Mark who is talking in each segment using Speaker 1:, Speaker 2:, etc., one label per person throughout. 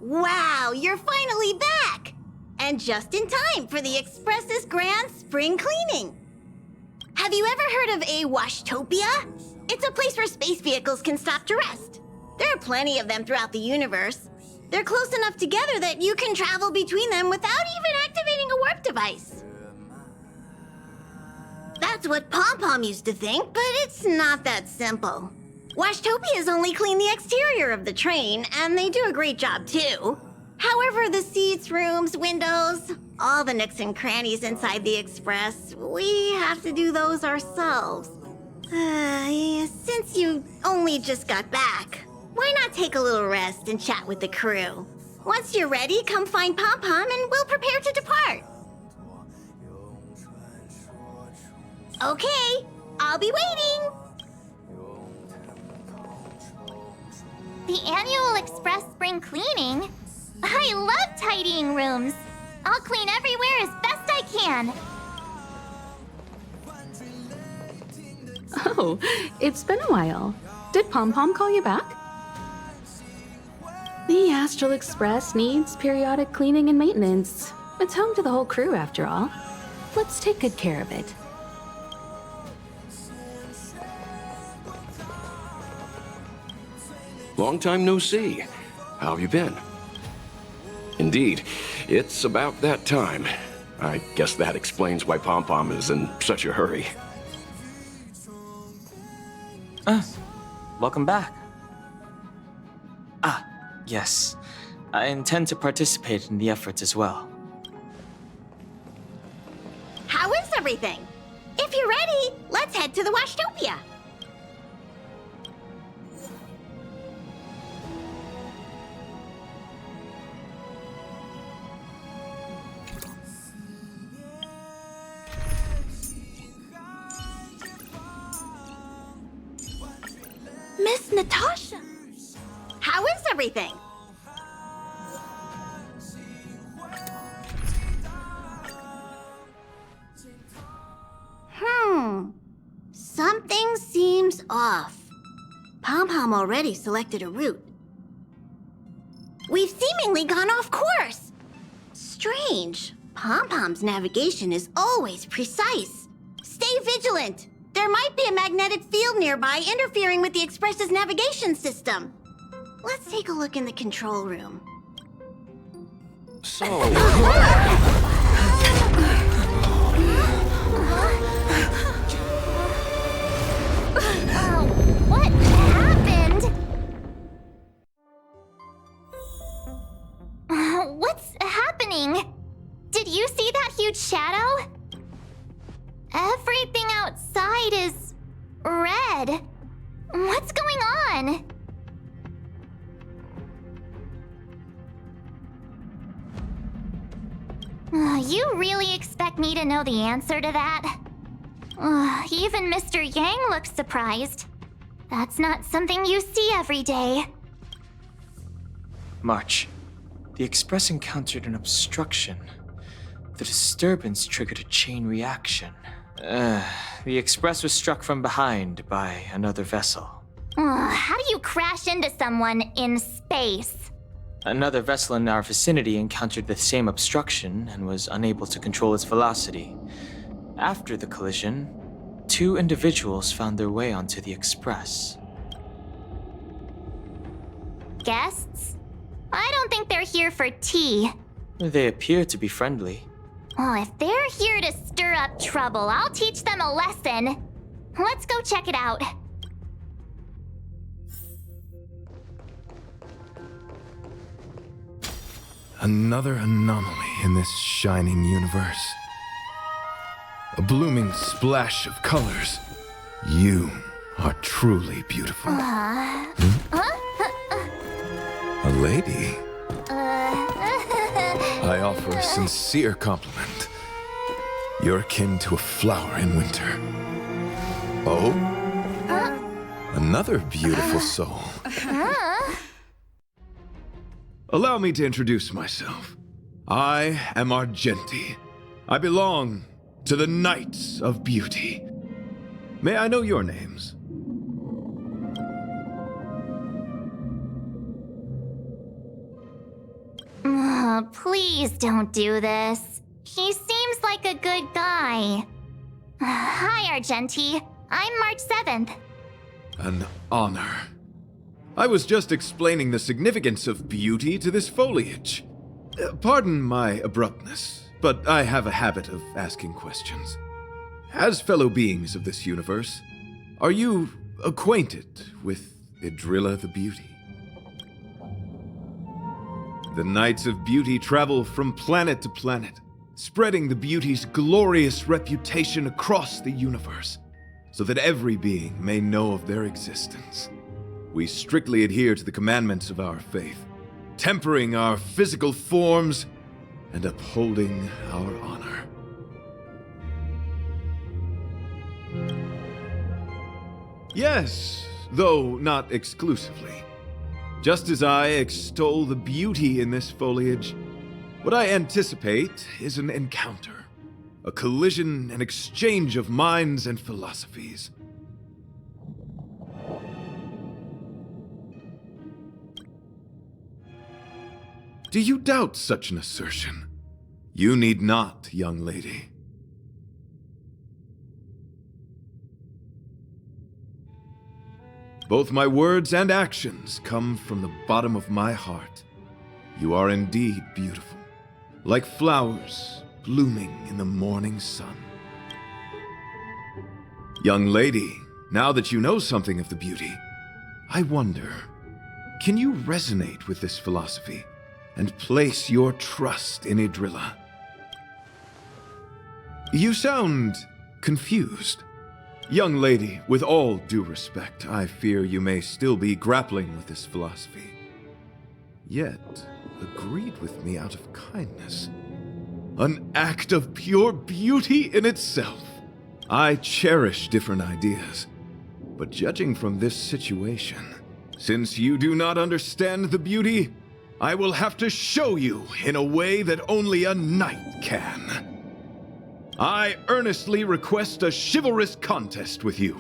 Speaker 1: Wow, you're finally back! And just in time for the Express's grand spring cleaning. Have you ever heard of a Washtopia? It's a place where space vehicles can stop to rest. There are plenty of them throughout the universe. They're close enough together that you can travel between them without even activating a warp device. That's what Pom-Pom used to think, but it's not that simple. Washtopias only clean the exterior of the train, and they do a great job too. However, the seats, rooms, windows, all the nooks and crannies inside the Express, we have to do those ourselves. Since you only just got back, why not take a little rest and chat with the crew? Once you're ready, come find Pom-Pom and we'll prepare to depart. Okay, I'll be waiting.
Speaker 2: The annual Express spring cleaning? I love tidying rooms. I'll clean everywhere as best I can.
Speaker 3: Oh, it's been a while. Did Pom-Pom call you back? The Astral Express needs periodic cleaning and maintenance. It's home to the whole crew, after all. Let's take good care of it.
Speaker 4: Long time no see. How have you been? Indeed, it's about that time. I guess that explains why Pom-Pom is in such a hurry.
Speaker 5: Welcome back. Yes. I intend to participate in the efforts as well.
Speaker 1: How is everything? If you're ready, let's head to the Washtopia. Miss Natasha! How is everything? Something seems off. Pom-Pom already selected a route. We've seemingly gone off course. Strange. Pom-Pom's navigation is always precise. Stay vigilant. There might be a magnetic field nearby interfering with the Express's navigation system. Let's take a look in the control room.
Speaker 4: So...
Speaker 2: What happened? What's happening? Did you see that huge shadow? Everything outside is red. What's going on? You really expect me to know the answer to that? Even Mr. Yang looks surprised. That's not something you see every day.
Speaker 5: March. The Express encountered an obstruction. The disturbance triggered a chain reaction. The Express was struck from behind by another vessel.
Speaker 2: How do you crash into someone in space?
Speaker 5: Another vessel in our vicinity encountered the same obstruction and was unable to control its velocity. After the collision, 2 individuals found their way onto the Express.
Speaker 2: Guests? I don't think they're here for tea.
Speaker 5: They appear to be friendly.
Speaker 2: If they're here to stir up trouble, I'll teach them a lesson. Let's go check it out.
Speaker 6: Another anomaly in this shining universe. A blooming splash of colors. You are truly beautiful. A lady? I offer a sincere compliment. You're akin to a flower in winter. Oh? Another beautiful soul. Allow me to introduce myself. I am Argenti. I belong to the Knights of Beauty. May I know your names?
Speaker 2: Please don't do this. He seems like a good guy. Hi, Argenti. I'm March 7th.
Speaker 6: An honor. I was just explaining the significance of beauty to this foliage. Pardon my abruptness, but I have a habit of asking questions. As fellow beings of this universe, are you acquainted with Idrilla the Beauty? The Knights of Beauty travel from planet to planet, spreading the beauty's glorious reputation across the universe, so that every being may know of their existence. We strictly adhere to the commandments of our faith, tempering our physical forms and upholding our honor. Yes, though not exclusively. Just as I extol the beauty in this foliage, what I anticipate is an encounter, a collision and exchange of minds and philosophies. Do you doubt such an assertion? You need not, young lady. Both my words and actions come from the bottom of my heart. You are indeed beautiful, like flowers blooming in the morning sun. Young lady, now that you know something of the beauty, I wonder, can you resonate with this philosophy and place your trust in Idrilla? You sound confused. Young lady, with all due respect, I fear you may still be grappling with this philosophy. Yet, agreed with me out of kindness. An act of pure beauty in itself. I cherish different ideas, but judging from this situation, since you do not understand the beauty, I will have to show you in a way that only a knight can. I earnestly request a chivalrous contest with you.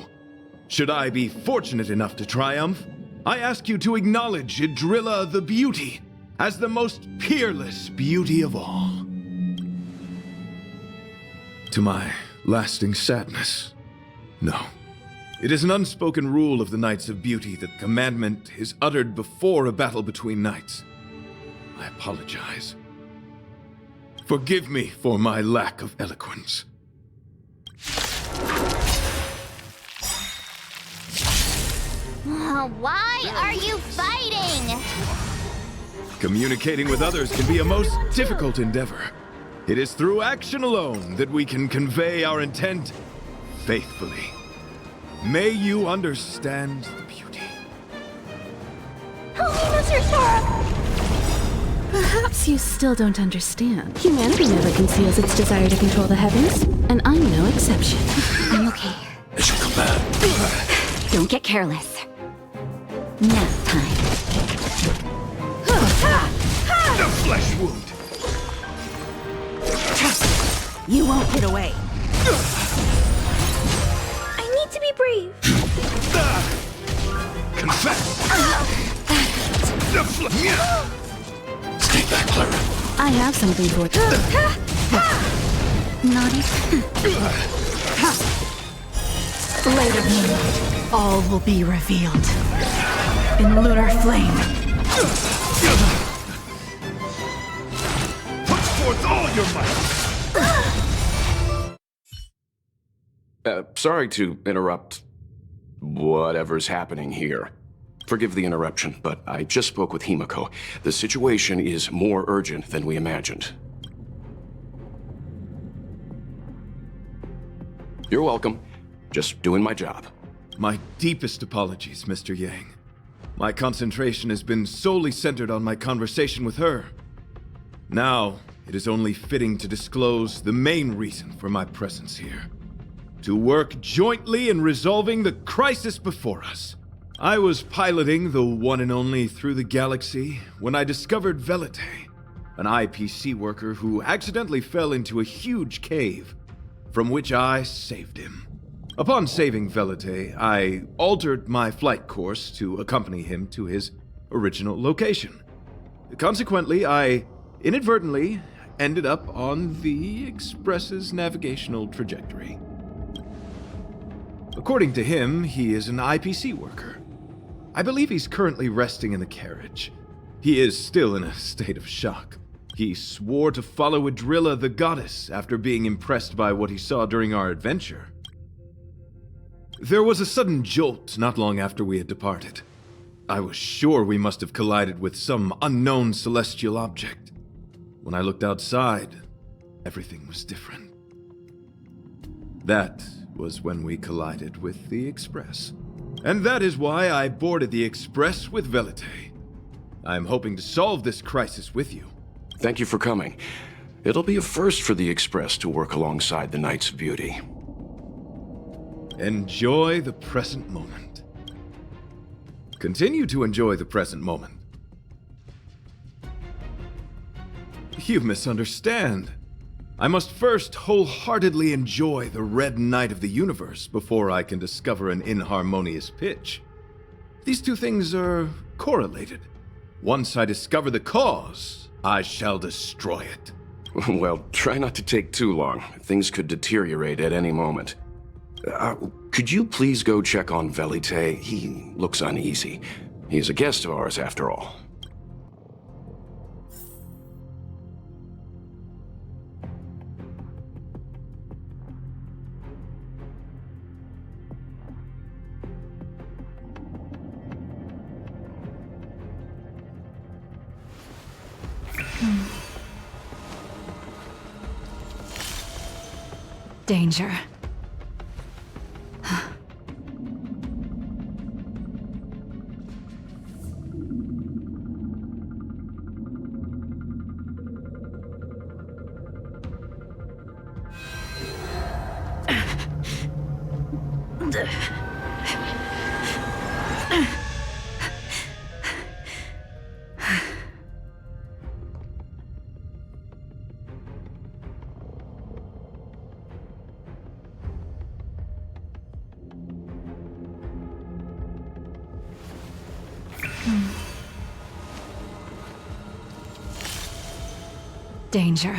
Speaker 6: Should I be fortunate enough to triumph, I ask you to acknowledge Idrilla the Beauty as the most peerless beauty of all. To my lasting sadness, no. It is an unspoken rule of the Knights of Beauty that the commandment is uttered before a battle between knights. I apologize. Forgive me for my lack of eloquence.
Speaker 2: Why are you fighting?
Speaker 6: Communicating with others can be a most difficult endeavor. It is through action alone that we can convey our intent faithfully. May you understand the beauty.
Speaker 2: Help me, Mr. Sora!
Speaker 3: Perhaps you still don't understand. Humanity never conceals its desire to control the heavens, and I'm no exception.
Speaker 2: I'm okay.
Speaker 4: As you command.
Speaker 2: Don't get careless. Nap time.
Speaker 6: The flesh wound!
Speaker 7: You won't get away.
Speaker 1: I need to be brave.
Speaker 6: Confess!
Speaker 4: Stay back, Clara.
Speaker 3: I have something for you.
Speaker 2: Naughty.
Speaker 7: Later moonlight, all will be revealed. In lunar flame.
Speaker 6: Put forth all your might!
Speaker 4: Sorry to interrupt whatever's happening here. Forgive the interruption, but I just spoke with Himiko. The situation is more urgent than we imagined. You're welcome. Just doing my job.
Speaker 6: My deepest apologies, Mr. Yang. My concentration has been solely centered on my conversation with her. Now, it is only fitting to disclose the main reason for my presence here. To work jointly in resolving the crisis before us. I was piloting the one and only Through the Galaxy when I discovered Velite, an IPC worker who accidentally fell into a huge cave, from which I saved him. Upon saving Velite, I altered my flight course to accompany him to his original location. Consequently, I inadvertently ended up on the Express's navigational trajectory. According to him, he is an IPC worker. I believe he's currently resting in the carriage. He is still in a state of shock. He swore to follow Adrilla the goddess after being impressed by what he saw during our adventure. There was a sudden jolt not long after we had departed. I was sure we must have collided with some unknown celestial object. When I looked outside, everything was different. That was when we collided with the Express. And that is why I boarded the Express with Velite. I'm hoping to solve this crisis with you.
Speaker 4: Thank you for coming. It'll be a first for the Express to work alongside the Knights of Beauty.
Speaker 6: Enjoy the present moment. Continue to enjoy the present moment. You misunderstand. I must first wholeheartedly enjoy the red night of the universe before I can discover an inharmonious pitch. These two things are correlated. Once I discover the cause, I shall destroy it.
Speaker 4: Well, try not to take too long. Things could deteriorate at any moment. Could you please go check on Velite? He looks uneasy. He's a guest of ours, after all.
Speaker 7: Danger. Danger.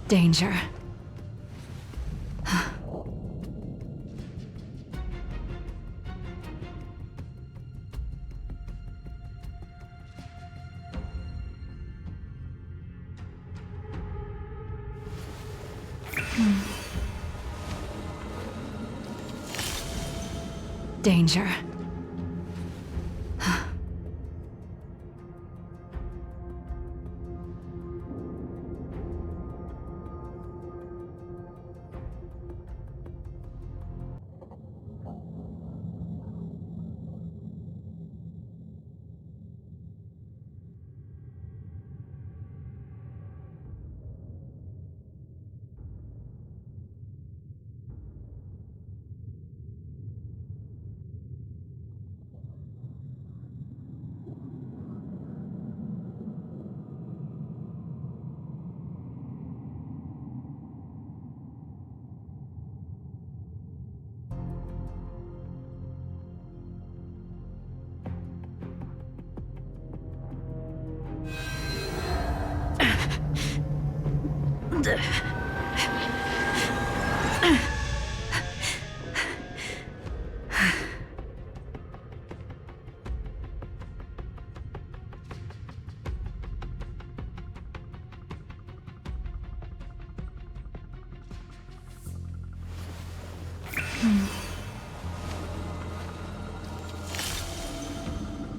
Speaker 7: Danger. Danger.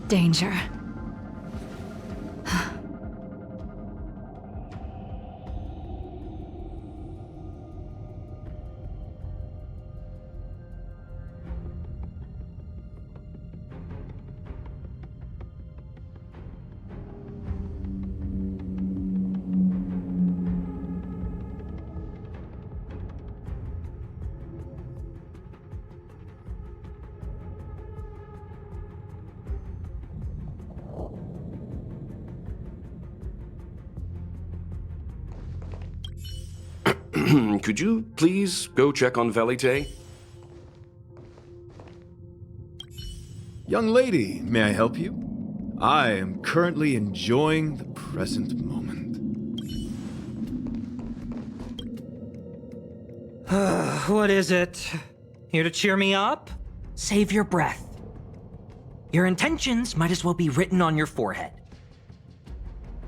Speaker 7: Danger.
Speaker 4: Could you please go check on Velite?
Speaker 6: Young lady, may I help you? I am currently enjoying the present moment.
Speaker 8: What is it? Here to cheer me up? Save your breath. Your intentions might as well be written on your forehead.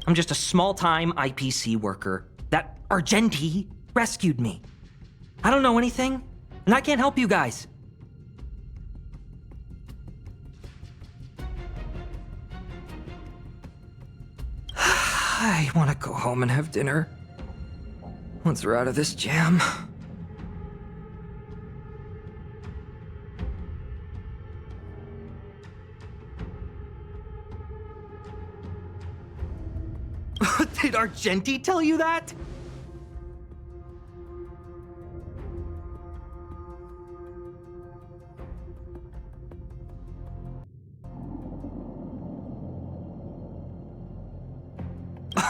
Speaker 8: I'm just a small-time IPC worker. That Argenti rescued me. I don't know anything, and I can't help you guys. I want to go home and have dinner. Once we're out of this jam. Did Argenti tell you that?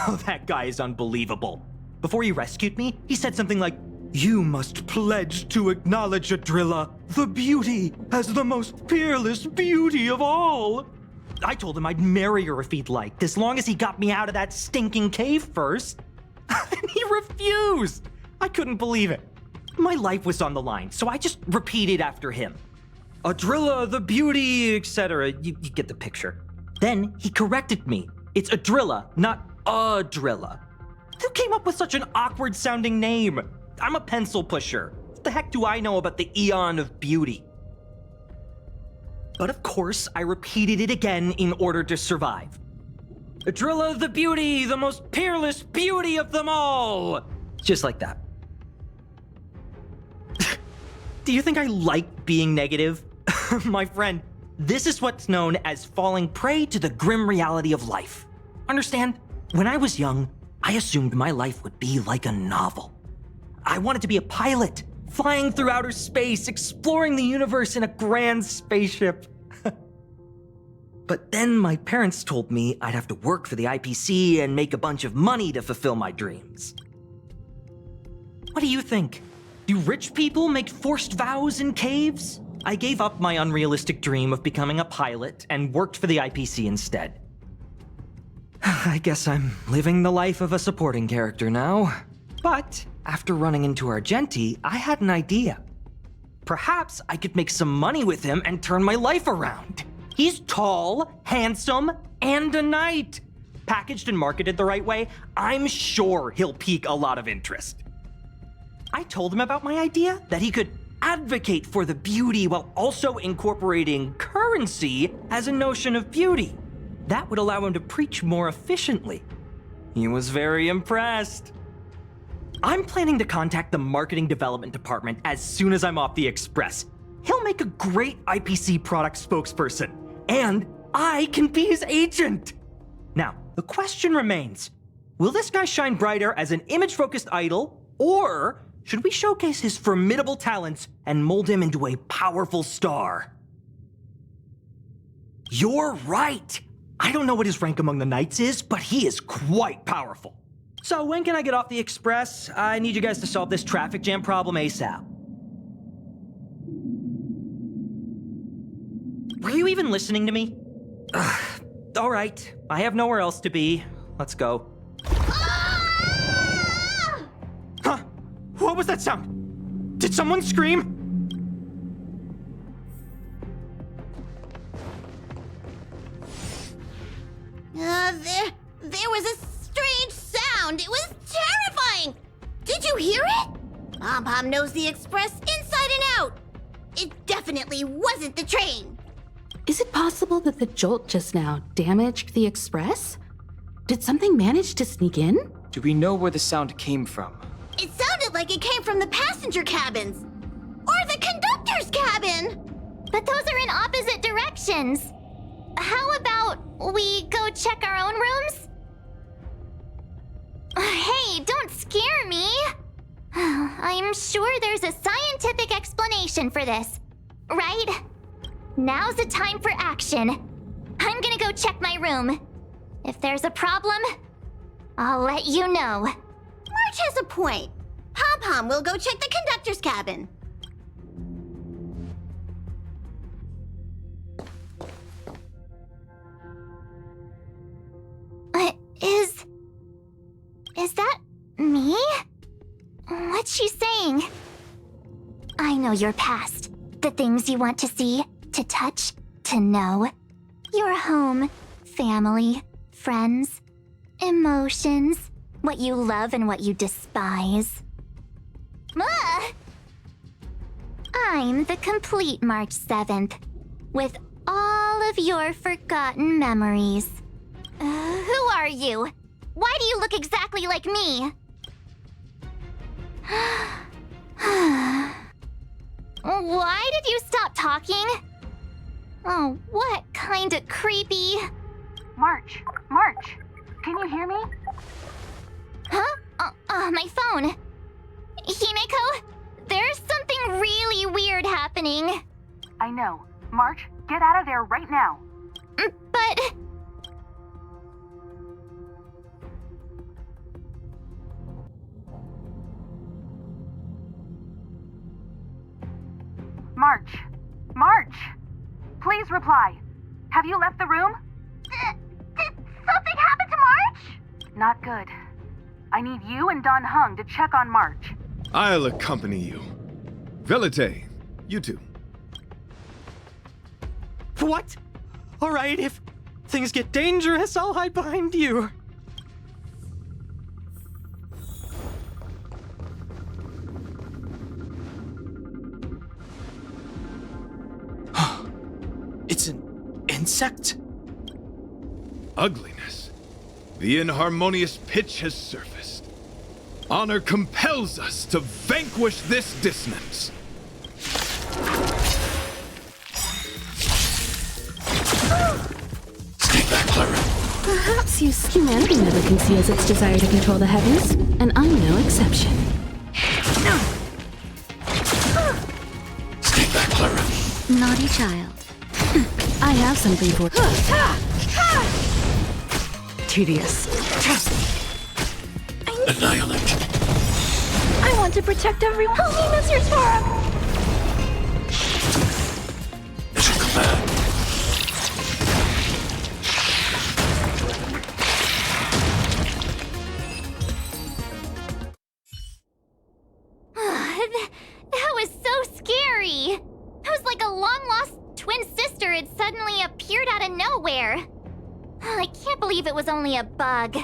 Speaker 8: Oh, that guy is unbelievable. Before he rescued me, he said something like, "You must pledge to acknowledge Adrilla, the beauty, as the most peerless beauty of all." I told him I'd marry her if he'd liked, as long as he got me out of that stinking cave first. And he refused! I couldn't believe it. My life was on the line, so I just repeated after him. Adrilla, the beauty, etc. You get the picture. Then he corrected me. It's Adrilla, not Adrilla. Who came up with such an awkward sounding name? I'm a pencil pusher. What the heck do I know about the Eon of Beauty? But of course, I repeated it again in order to survive. Adrilla the beauty, the most peerless beauty of them all! Just like that. Do you think I like being negative? My friend, this is what's known as falling prey to the grim reality of life. Understand? When I was young, I assumed my life would be like a novel. I wanted to be a pilot, flying through outer space, exploring the universe in a grand spaceship. But then my parents told me I'd have to work for the IPC and make a bunch of money to fulfill my dreams. What do you think? Do rich people make forced vows in caves? I gave up my unrealistic dream of becoming a pilot and worked for the IPC instead. I guess I'm living the life of a supporting character now. But after running into Argenti, I had an idea. Perhaps I could make some money with him and turn my life around. He's tall, handsome, and a knight. Packaged and marketed the right way, I'm sure he'll pique a lot of interest. I told him about my idea, that he could advocate for the beauty while also incorporating currency as a notion of beauty. That would allow him to preach more efficiently. He was very impressed. I'm planning to contact the marketing development department as soon as I'm off the express. He'll make a great IPC product spokesperson, and I can be his agent. Now, the question remains, will this guy shine brighter as an image-focused idol, or should we showcase his formidable talents and mold him into a powerful star? You're right! I don't know what his rank among the knights is, but he is quite powerful. So when can I get off the express? I need you guys to solve this traffic jam problem ASAP. Were you even listening to me? All right, I have nowhere else to be. Let's go. Huh? What was that sound? Did someone scream?
Speaker 1: There was a strange sound. It was terrifying. Did you hear it? Pom knows the express inside and out. It definitely wasn't the train.
Speaker 3: Is it possible that the jolt just now damaged the express? Did something manage to sneak in?
Speaker 5: Do we know where the sound came from?
Speaker 1: It sounded like it came from the passenger cabins. Or the conductor's cabin.
Speaker 2: But those are in opposite directions. How about we go check our own rooms? Hey, don't scare me. I'm sure there's a scientific explanation for this, right? Now's the time for action. I'm gonna go check my room. If there's a problem, I'll let you know.
Speaker 1: March has a point. Pom Pom, we'll go check the conductor's cabin.
Speaker 2: Is that me? What's she saying? I know your past. The things you want to see, to touch, to know. Your home, family, friends, emotions, what you love and what you despise. Ah! I'm the complete March 7th, with all of your forgotten memories. Who are you? Why do you look exactly like me? Why did you stop talking? Oh, what kind of creepy...
Speaker 9: March, can you hear me?
Speaker 2: Huh? My phone. Himeko, there's something really weird happening.
Speaker 9: I know. March, get out of there right now.
Speaker 2: But...
Speaker 9: March! Please reply. Have you left the room?
Speaker 2: Did something happen to March?
Speaker 9: Not good. I need you and Don Hung to check on March.
Speaker 6: I'll accompany you. Velite, you two.
Speaker 8: What? Alright, if things get dangerous, I'll hide behind you.
Speaker 5: It's an insect?
Speaker 6: Ugliness. The inharmonious pitch has surfaced. Honor compels us to vanquish this dissonance.
Speaker 4: Stay back, Clara.
Speaker 3: Perhaps humanity never conceals its desire to control the heavens, and I'm no exception.
Speaker 4: Stay back, Clara.
Speaker 3: Naughty child. I have something for tedious.
Speaker 4: Annihilate.
Speaker 3: I want to protect everyone. Help me, Mr. Sparrow!
Speaker 4: It's a command.
Speaker 2: That was so scary. It was like a long-lost twin sister had suddenly appeared out of nowhere. I can't believe it was only a bug.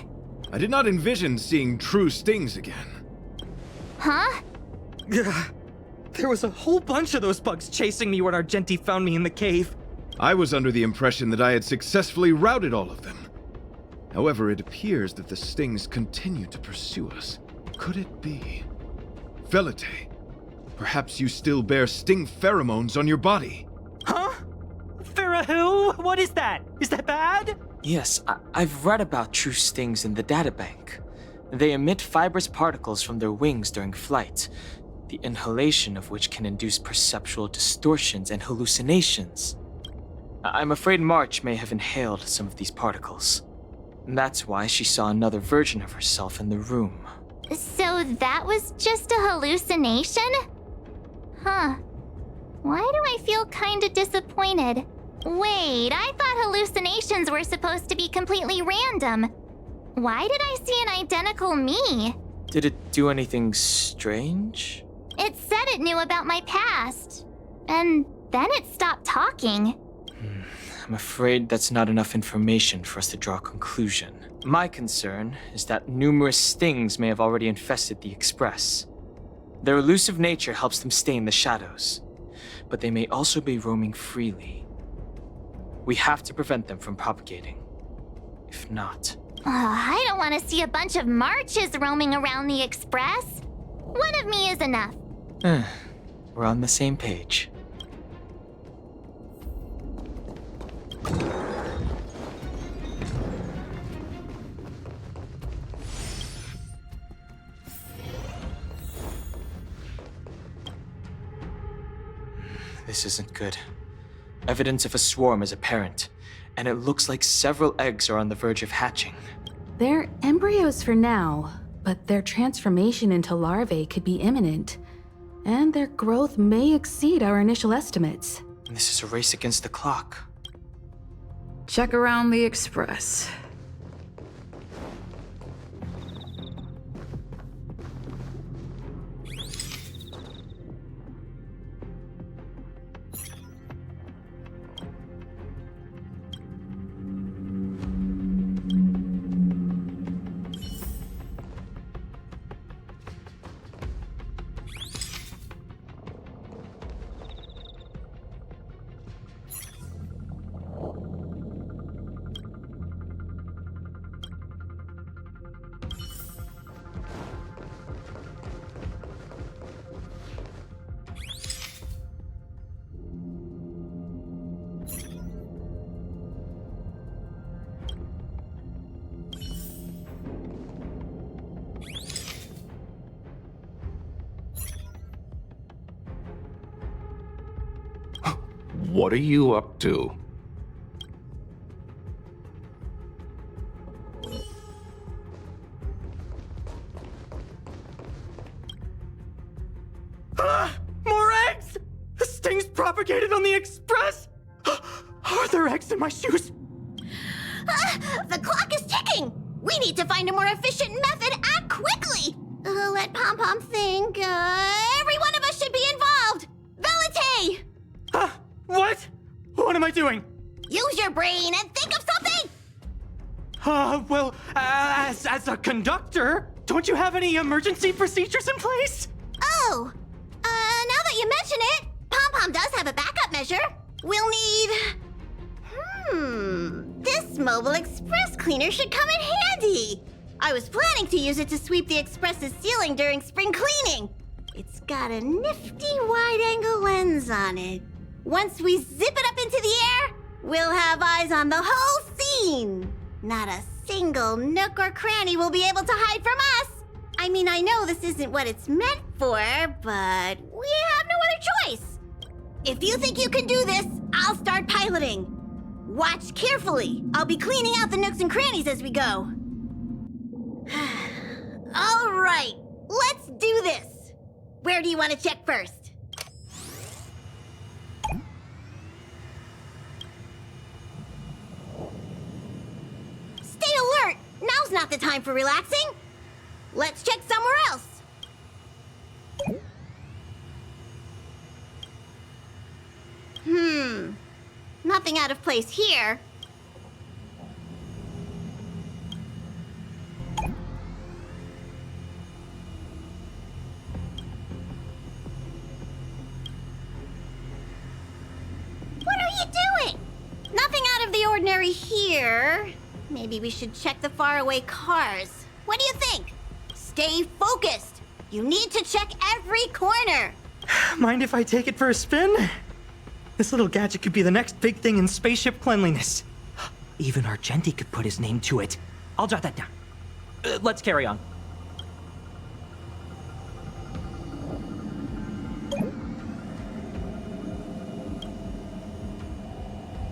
Speaker 6: I did not envision seeing true stings again.
Speaker 2: Huh?
Speaker 8: There was a whole bunch of those bugs chasing me when Argenti found me in the cave.
Speaker 6: I was under the impression that I had successfully routed all of them. However, it appears that the stings continue to pursue us. Could it be? Velite, perhaps you still bear sting pheromones on your body.
Speaker 8: Huh? Farah, what is that? Is that bad?
Speaker 5: Yes, I've read about true stings in the databank. They emit fibrous particles from their wings during flight, the inhalation of which can induce perceptual distortions and hallucinations. I'm afraid March may have inhaled some of these particles. That's why she saw another version of herself in the room.
Speaker 2: So that was just a hallucination? Huh. Why do I feel kinda disappointed? Wait, I thought hallucinations were supposed to be completely random. Why did I see an identical me?
Speaker 5: Did it do anything strange?
Speaker 2: It said it knew about my past. And then it stopped talking.
Speaker 5: I'm afraid that's not enough information for us to draw a conclusion. My concern is that numerous stings may have already infested the Express. Their elusive nature helps them stay in the shadows, but they may also be roaming freely. We have to prevent them from propagating. If not...
Speaker 2: I don't want to see a bunch of marches roaming around the Express. One of me is enough.
Speaker 5: We're on the same page. This isn't good. Evidence of a swarm is apparent, and it looks like several eggs are on the verge of hatching.
Speaker 3: They're embryos for now, but their transformation into larvae could be imminent, and their growth may exceed our initial estimates.
Speaker 5: And this is a race against the clock.
Speaker 7: Check around the Express.
Speaker 4: What are you up to?
Speaker 8: More eggs! This thing's propagated on the Express! Are there eggs in my shoes?
Speaker 1: The clock is ticking! We need to find a more efficient method. Act quickly! Let Pom-Pom think. Every one of us should be involved! Velite!
Speaker 8: What? What am I doing?
Speaker 1: Use your brain and think of something!
Speaker 8: Well, as a conductor, don't you have any emergency procedures in place?
Speaker 1: Oh, now that you mention it, Pom-Pom does have a backup measure. We'll need... This mobile express cleaner should come in handy. I was planning to use it to sweep the express's ceiling during spring cleaning. It's got a nifty wide-angle lens on it. Once we zip it up into the air, we'll have eyes on the whole scene. Not a single nook or cranny will be able to hide from us. I mean, I know this isn't what it's meant for, but we have no other choice. If you think you can do this, I'll start piloting. Watch carefully. I'll be cleaning out the nooks and crannies as we go. All right, let's do this. Where do you want to check first? Stay alert! Now's not the time for relaxing. Let's check somewhere else. Nothing out of place here. What are you doing? Nothing out of the ordinary here. Maybe we should check the faraway cars. What do you think? Stay focused. You need to check every corner.
Speaker 8: Mind if I take it for a spin? This little gadget could be the next big thing in spaceship cleanliness. Even Argenti could put his name to it. I'll jot that down. Let's carry on.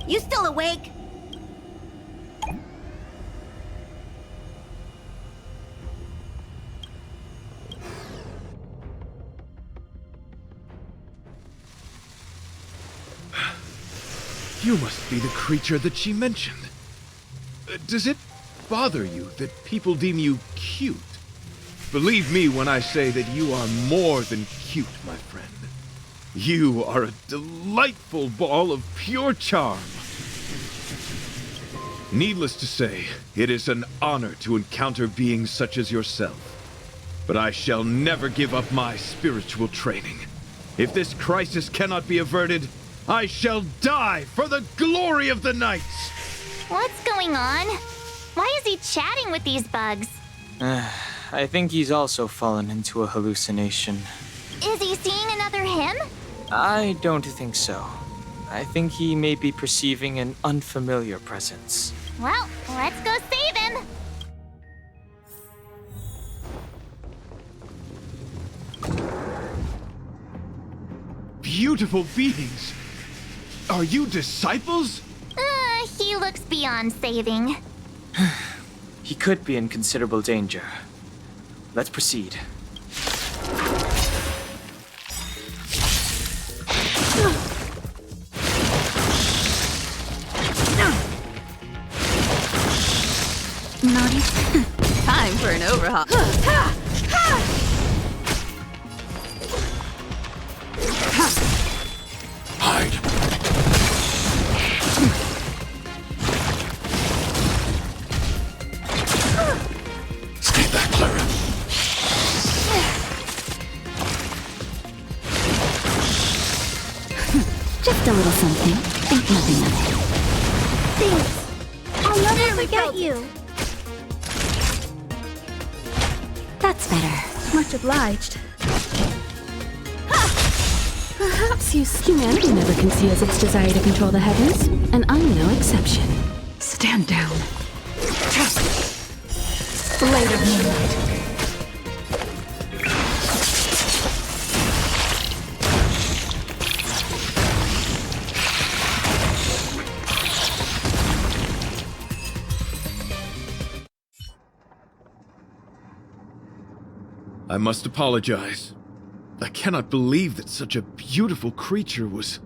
Speaker 1: You still awake?
Speaker 6: You must be the creature that she mentioned. Does it bother you that people deem you cute? Believe me when I say that you are more than cute, my friend. You are a delightful ball of pure charm. Needless to say, it is an honor to encounter beings such as yourself. But I shall never give up my spiritual training. If this crisis cannot be averted, I shall die for the glory of the Knights!
Speaker 2: What's going on? Why is he chatting with these bugs?
Speaker 5: I think he's also fallen into a hallucination.
Speaker 2: Is he seeing another him?
Speaker 5: I don't think so. I think he may be perceiving an unfamiliar presence.
Speaker 2: Well, let's go save him!
Speaker 6: Beautiful beings! Are you disciples?
Speaker 2: He looks beyond saving.
Speaker 5: He could be in considerable danger. Let's proceed.
Speaker 7: Naughty. Time for an overhaul.
Speaker 4: Hide. Stay back, Clara.
Speaker 3: Just a little something. Think nothing of it.
Speaker 1: Thanks. I'll never forget you.
Speaker 3: That's better.
Speaker 7: Much obliged.
Speaker 3: Perhaps humanity never conceals its desire to control the heavens, and I'm no exception.
Speaker 7: Stand down. Blade of Moonlight.
Speaker 6: I must apologize. I cannot believe that such a beautiful creature was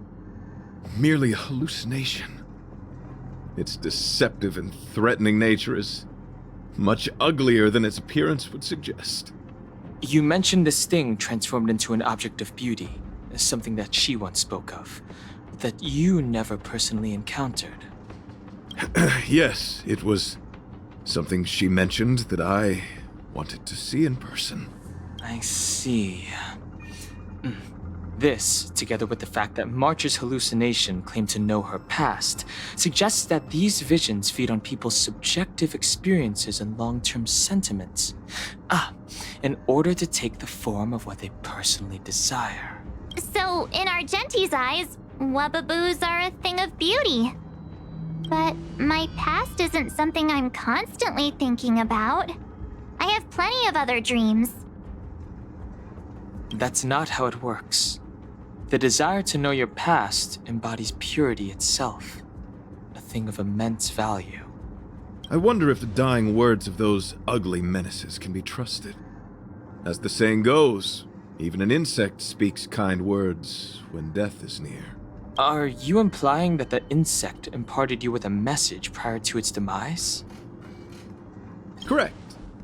Speaker 6: merely a hallucination. Its deceptive and threatening nature is much uglier than its appearance would suggest.
Speaker 5: You mentioned this thing transformed into an object of beauty, something that she once spoke of, that you never personally encountered.
Speaker 6: Yes, it was something she mentioned that I wanted to see in person.
Speaker 5: I see. This, together with the fact that March's hallucination claimed to know her past, suggests that these visions feed on people's subjective experiences and long-term sentiments. In order to take the form of what they personally desire.
Speaker 2: So, in Argenti's eyes, wubbaboos are a thing of beauty. But my past isn't something I'm constantly thinking about. I have plenty of other dreams.
Speaker 5: That's not how it works. The desire to know your past embodies purity itself, a thing of immense value.
Speaker 6: I wonder if the dying words of those ugly menaces can be trusted. As the saying goes, even an insect speaks kind words when death is near.
Speaker 5: Are you implying that the insect imparted you with a message prior to its demise?
Speaker 6: Correct.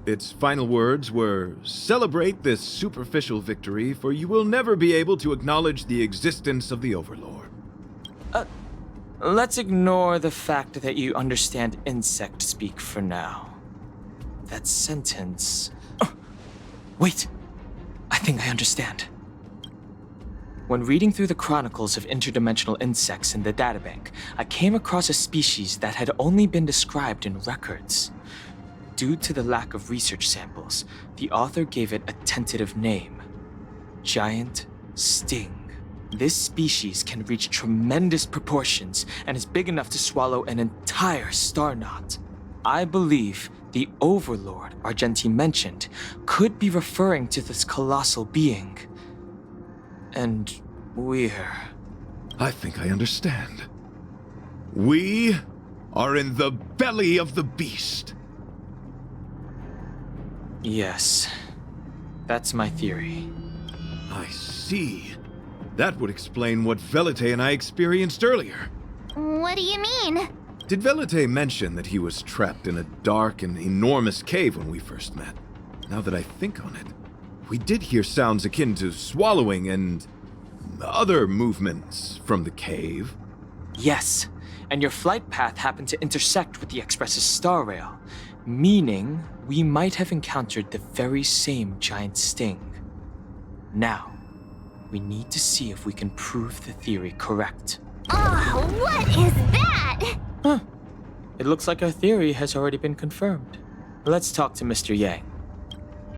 Speaker 6: Its final words were, "Celebrate this superficial victory, for you will never be able to acknowledge the existence of the Overlord."
Speaker 5: Let's ignore the fact that you understand insect speak for now. That sentence... Wait! I think I understand. When reading through the chronicles of interdimensional insects in the databank, I came across a species that had only been described in records. Due to the lack of research samples, the author gave it a tentative name: Giant Sting. This species can reach tremendous proportions and is big enough to swallow an entire star knot. I believe the Overlord Argenti mentioned could be referring to this colossal being. And
Speaker 6: I think I understand. We are in the belly of the beast.
Speaker 5: Yes, that's my theory.
Speaker 6: I see. That would explain what Velite and I experienced earlier.
Speaker 2: What do you mean?
Speaker 6: Did Velite mention that he was trapped in a dark and enormous cave when we first met? Now that I think on it, we did hear sounds akin to swallowing and other movements from the cave.
Speaker 5: Yes, and your flight path happened to intersect with the Express's star rail, meaning we might have encountered the very same giant sting. Now, we need to see if we can prove the theory correct.
Speaker 2: Oh, what is that?
Speaker 5: It looks like our theory has already been confirmed. Let's talk to Mr. Yang.